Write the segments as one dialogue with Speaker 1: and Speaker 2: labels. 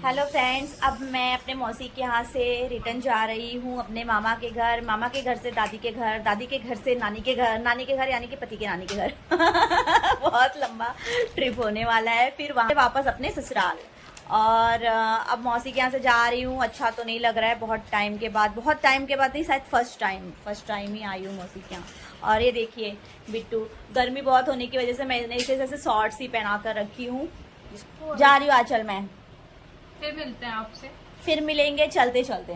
Speaker 1: Hello friends, अब मैं अपने मौसी के यहाँ से रिटर्न जा रही हूँ अपने मामा के घर से दादी के घर, दादी के घर से नानी के घर, नानी के घर यानी कि पति के नानी के घर। बहुत लंबा ट्रिप होने वाला है। फिर वहाँ से वापस अपने ससुराल। और अब मौसी के यहाँ से जा रही हूँ। अच्छा तो नहीं लग रहा है, बहुत टाइम के बाद नहीं, शायद फर्स्ट टाइम ही आई हूँ मौसी के यहाँ। और ये देखिए बिट्टू, गर्मी बहुत होने की वजह से मैंने इसे जैसे शॉर्ट्स ही पहना कर रखी हूँ। जा रही हूँ आंचल मैं।
Speaker 2: फिर मिलते हैं आपसे।
Speaker 1: फिर मिलेंगे चलते चलते।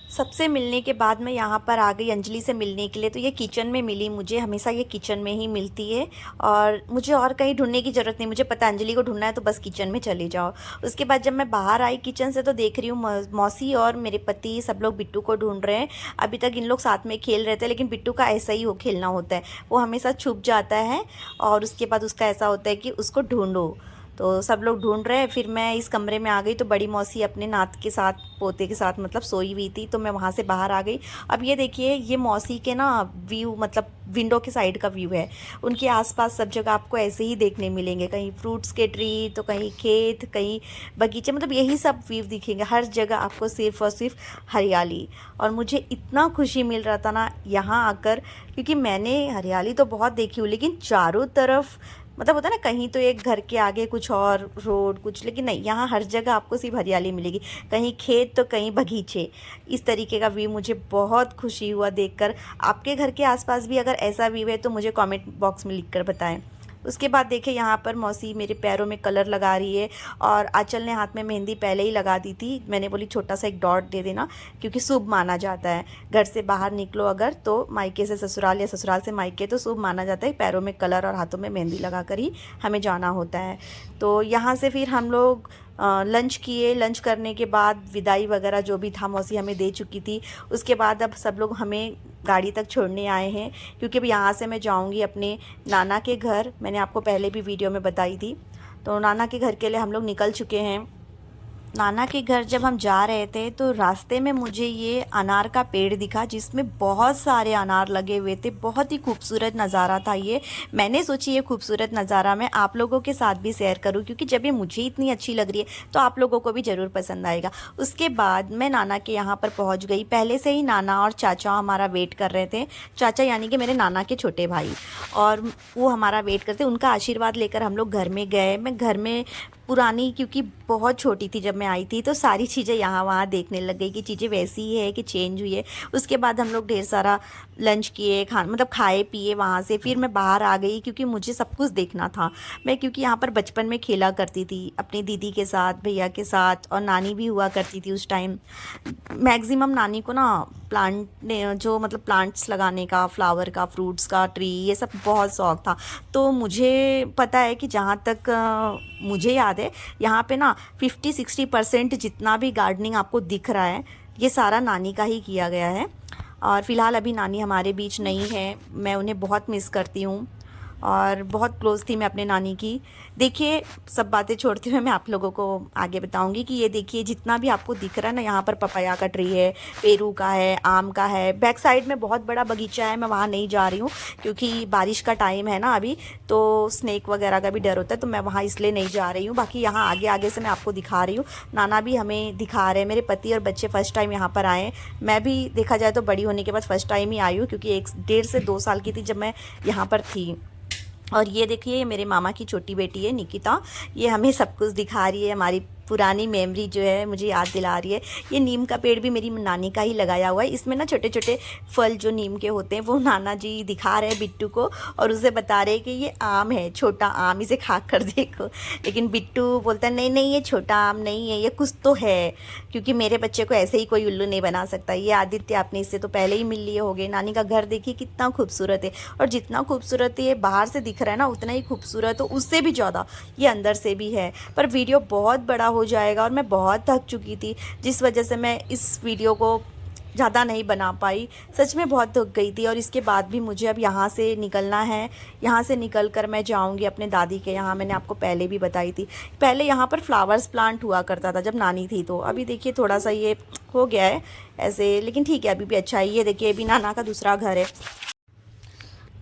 Speaker 1: सबसे मिलने के बाद मैं यहाँ पर आ गई अंजलि से मिलने के लिए। तो ये किचन में मिली मुझे, हमेशा ये किचन में ही मिलती है और मुझे और कहीं ढूंढने की ज़रूरत नहीं। मुझे पता अंजलि को ढूंढना है तो बस किचन में चले जाओ। उसके बाद जब मैं बाहर आई किचन से तो देख रही हूँ मौसी और मेरे पति सब लोग बिट्टू को ढूंढ रहे हैं। अभी तक इन लोग साथ में खेल रहे थे, लेकिन बिट्टू का ऐसा ही खेलना होता है, वो हमेशा छुप जाता है और उसके बाद उसका ऐसा होता है कि उसको ढूंढो। तो सब लोग ढूंढ रहे हैं। फिर मैं इस कमरे में आ गई तो बड़ी मौसी अपने नात के साथ, पोते के साथ मतलब सोई हुई थी, तो मैं वहाँ से बाहर आ गई। अब ये देखिए, ये मौसी के ना व्यू, मतलब विंडो के साइड का व्यू है। उनके आसपास सब जगह आपको ऐसे ही देखने मिलेंगे, कहीं फ्रूट्स के ट्री तो कहीं खेत, कहीं बगीचे, मतलब यही सब व्यू दिखेंगे। हर जगह आपको सिर्फ और सिर्फ हरियाली। और मुझे इतना खुशी मिल रहा था ना यहाँ आकर, क्योंकि मैंने हरियाली तो बहुत देखी हूँ, लेकिन चारों तरफ मतलब होता है ना, कहीं तो एक घर के आगे कुछ और रोड कुछ, लेकिन नहीं, यहाँ हर जगह आपको सिर्फ हरियाली मिलेगी। कहीं खेत तो कहीं बगीचे। इस तरीके का व्यू मुझे बहुत खुशी हुआ देखकर। आपके घर के आसपास भी अगर ऐसा व्यू है तो मुझे कमेंट बॉक्स में लिख कर बताएं। उसके बाद देखे यहाँ पर मौसी मेरे पैरों में कलर लगा रही है और आंचल ने हाथ में मेहंदी पहले ही लगा दी थी। मैंने बोली छोटा सा एक डॉट दे देना, क्योंकि शुभ माना जाता है। घर से बाहर निकलो अगर तो मायके से ससुराल या ससुराल से मायके तो शुभ माना जाता है। पैरों में कलर और हाथों में मेहंदी लगा कर ही हमें जाना होता है। तो यहाँ से फिर हम लोग लंच किए। लंच करने के बाद विदाई वगैरह जो भी था मौसी हमें दे चुकी थी। उसके बाद अब सब लोग हमें गाड़ी तक छोड़ने आए हैं, क्योंकि अब यहाँ से मैं जाऊँगी अपने नाना के घर। मैंने आपको पहले भी वीडियो में बताई थी। तो नाना के घर के लिए हम लोग निकल चुके हैं। नाना के घर जब हम जा रहे थे तो रास्ते में मुझे ये अनार का पेड़ दिखा, जिसमें बहुत सारे अनार लगे हुए थे। बहुत ही खूबसूरत नज़ारा था ये। मैंने सोची ये खूबसूरत नज़ारा मैं आप लोगों के साथ भी शेयर करूं, क्योंकि जब ये मुझे इतनी अच्छी लग रही है तो आप लोगों को भी ज़रूर पसंद आएगा। उसके बाद मैं नाना के यहाँ पर पहुँच गई। पहले से ही नाना और चाचा हमारा वेट कर रहे थे। चाचा यानी कि मेरे नाना के छोटे भाई, और वो हमारा वेट करते। उनका आशीर्वाद लेकर हम लोग घर में गए। मैं घर में पुरानी, क्योंकि बहुत छोटी थी जब मैं आई थी, तो सारी चीज़ें यहाँ वहाँ देखने लग गई कि चीज़ें वैसी ही है कि चेंज हुई है। उसके बाद हम लोग ढेर सारा लंच किए, मतलब खाए पिए वहाँ से। फिर मैं बाहर आ गई क्योंकि मुझे सब कुछ देखना था। मैं क्योंकि यहाँ पर बचपन में खेला करती थी अपनी दीदी के साथ, भैया के साथ, और नानी भी हुआ करती थी उस टाइम। मैक्सिमम नानी को ना प्लांट जो मतलब प्लांट्स लगाने का, फ्लावर का, फ्रूट्स का, ट्री, ये सब बहुत शौक था। तो मुझे पता है कि जहाँ तक मुझे याद है, यहाँ पे ना 50-60% जितना भी गार्डनिंग आपको दिख रहा है ये सारा नानी का ही किया गया है। और फ़िलहाल अभी नानी हमारे बीच नहीं है। मैं उन्हें बहुत मिस करती हूँ और बहुत क्लोज़ थी मैं अपने नानी की। देखिए, सब बातें छोड़ते हुए मैं आप लोगों को आगे बताऊंगी कि ये देखिए जितना भी आपको दिख रहा है ना, यहाँ पर पपाया का ट्री है, पेरू का है, आम का है। बैक साइड में बहुत बड़ा बगीचा है, मैं वहाँ नहीं जा रही हूँ क्योंकि बारिश का टाइम है ना अभी, तो स्नेक वगैरह का भी डर होता है, तो मैं वहाँ इसलिए नहीं जा रही हूँ। बाकी यहाँ आगे आगे से मैं आपको दिखा रही हूँ। नाना भी हमें दिखा रहे हैं। मेरे पति और बच्चे फ़र्स्ट टाइम यहाँ पर आए। मैं भी देखा जाए तो बड़ी होने के बाद फ़र्स्ट टाइम ही आई हूँ, क्योंकि 1 से 2 साल की थी जब मैं यहाँ पर थी। और ये देखिए, ये मेरे मामा की छोटी बेटी है निकिता। ये हमें सब कुछ दिखा रही है, हमारी पुरानी मेमोरी जो है मुझे याद दिला रही है। ये नीम का पेड़ भी मेरी नानी का ही लगाया हुआ है। इसमें ना छोटे छोटे फल जो नीम के होते हैं वो नाना जी दिखा रहे हैं बिट्टू को, और उसे बता रहे हैं कि ये आम है, छोटा आम, इसे खा कर देखो। लेकिन बिट्टू बोलता है नहीं नहीं, ये छोटा आम नहीं है, ये कुछ तो है, क्योंकि मेरे बच्चे को ऐसे ही कोई उल्लू नहीं बना सकता। ये आदित्य आपने इससे तो पहले ही मिल लिए होंगे। नानी का घर देखिए कितना खूबसूरत है, और जितना खूबसूरत ये बाहर से दिख रहा है ना उतना ही खूबसूरत, तो उससे भी ज़्यादा ये अंदर से भी है। पर वीडियो बहुत बड़ा हो जाएगा और मैं बहुत थक चुकी थी, जिस वजह से मैं इस वीडियो को ज़्यादा नहीं बना पाई। सच में बहुत थक गई थी। और इसके बाद भी मुझे अब यहाँ से निकलना है। यहाँ से निकल कर मैं जाऊँगी अपने दादी के यहाँ। मैंने आपको पहले भी बताई थी, पहले यहाँ पर फ्लावर्स प्लांट हुआ करता था जब नानी थी, तो अभी देखिए थोड़ा सा ये हो गया है ऐसे, लेकिन ठीक है, अभी भी अच्छा है। ये देखिए, अभी नाना का दूसरा घर है।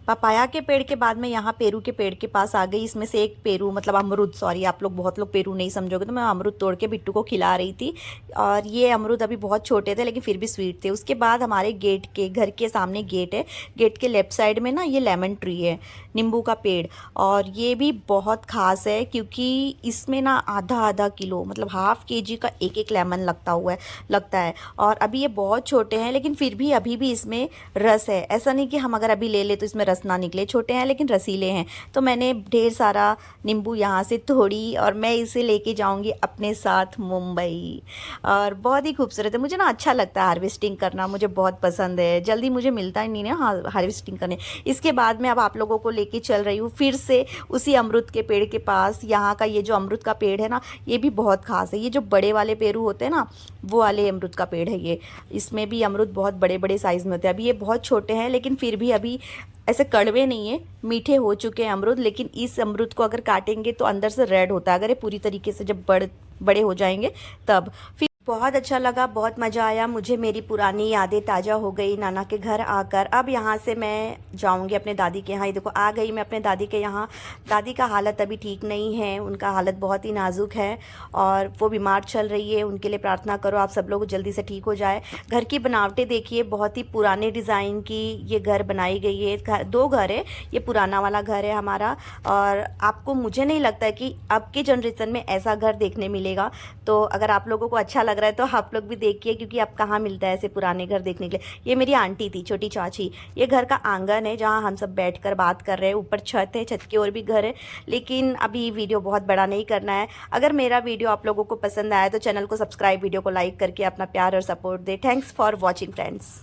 Speaker 1: पपाया के पेड़ के बाद में यहाँ पेरू के पेड़ के पास आ गई। इसमें से एक पेरू मतलब अमरूद, सॉरी आप लोग बहुत लोग पेरू नहीं समझोगे, तो मैं अमरूद तोड़ के बिट्टू को खिला रही थी। और ये अमरूद अभी बहुत छोटे थे लेकिन फिर भी स्वीट थे। उसके बाद हमारे गेट के घर के सामने गेट है, गेट के लेफ्ट साइड में ना ये लेमन ट्री है, नींबू का पेड़। और ये भी बहुत ख़ास है क्योंकि इसमें ना आधा आधा किलो मतलब हाफ केजी का एक एक लेमन लगता है। और अभी ये बहुत छोटे हैं लेकिन फिर भी अभी भी इसमें रस है। ऐसा नहीं कि हम अगर अभी ले ले तो इसमें रस ना निकले, छोटे हैं लेकिन रसीले हैं। तो मैंने ढेर सारा नींबू यहाँ से तोड़ी और मैं इसे लेके जाऊंगी अपने साथ मुंबई। और बहुत ही खूबसूरत है, मुझे ना अच्छा लगता है हार्वेस्टिंग करना, मुझे बहुत पसंद है। जल्दी मुझे मिलता ही नहीं ना हार्वेस्टिंग करने। इसके बाद मैं अब आप लोगों को लेके चल रही हूँ फिर से उसी अमरूद के पेड़ के पास। यहाँ का ये जो अमरूद का पेड़ है ना, ये भी बहुत खास है। ये जो बड़े वाले पेरू होते हैं ना, वो वाले अमरूद का पेड़ है ये। इसमें भी अमरूद बहुत बड़े बड़े साइज़ में होते हैं। अभी ये बहुत छोटे हैं लेकिन फिर भी अभी ऐसे कड़वे नहीं है, मीठे हो चुके हैं अमरूद। लेकिन इस अमरूद को अगर काटेंगे तो अंदर से रेड होता है, अगर ये पूरी तरीके से जब बड़े हो जाएंगे तब। फिर बहुत अच्छा लगा, बहुत मज़ा आया, मुझे मेरी पुरानी यादें ताज़ा हो गई नाना के घर आकर। अब यहाँ से मैं जाऊँगी अपने दादी के यहाँ। ये देखो आ गई मैं अपने दादी के यहाँ। दादी का हालत अभी ठीक नहीं है, उनका हालत बहुत ही नाजुक है और वो बीमार चल रही है। उनके लिए प्रार्थना करो आप सब लोग जल्दी से ठीक हो जाए। घर की बनावटें देखिए, बहुत ही पुराने डिज़ाइन की ये घर बनाई गई है। दो घर है, ये पुराना वाला घर है हमारा। और आपको, मुझे नहीं लगता है कि अब के जनरेशन में ऐसा घर देखने मिलेगा। तो अगर आप लोगों को अच्छा लग रहा है तो आप लोग भी देखिए, क्योंकि अब कहाँ मिलता है ऐसे पुराने घर देखने के लिए। ये मेरी आंटी थी, छोटी चाची। ये घर का आंगन है जहाँ हम सब बैठकर बात कर रहे हैं। ऊपर छत है, छत की ओर भी घर है। लेकिन अभी वीडियो बहुत बड़ा नहीं करना है। अगर मेरा वीडियो आप लोगों को पसंद आया तो चैनल को सब्सक्राइब, वीडियो को लाइक करके अपना प्यार और support they. Thanks for watching friends.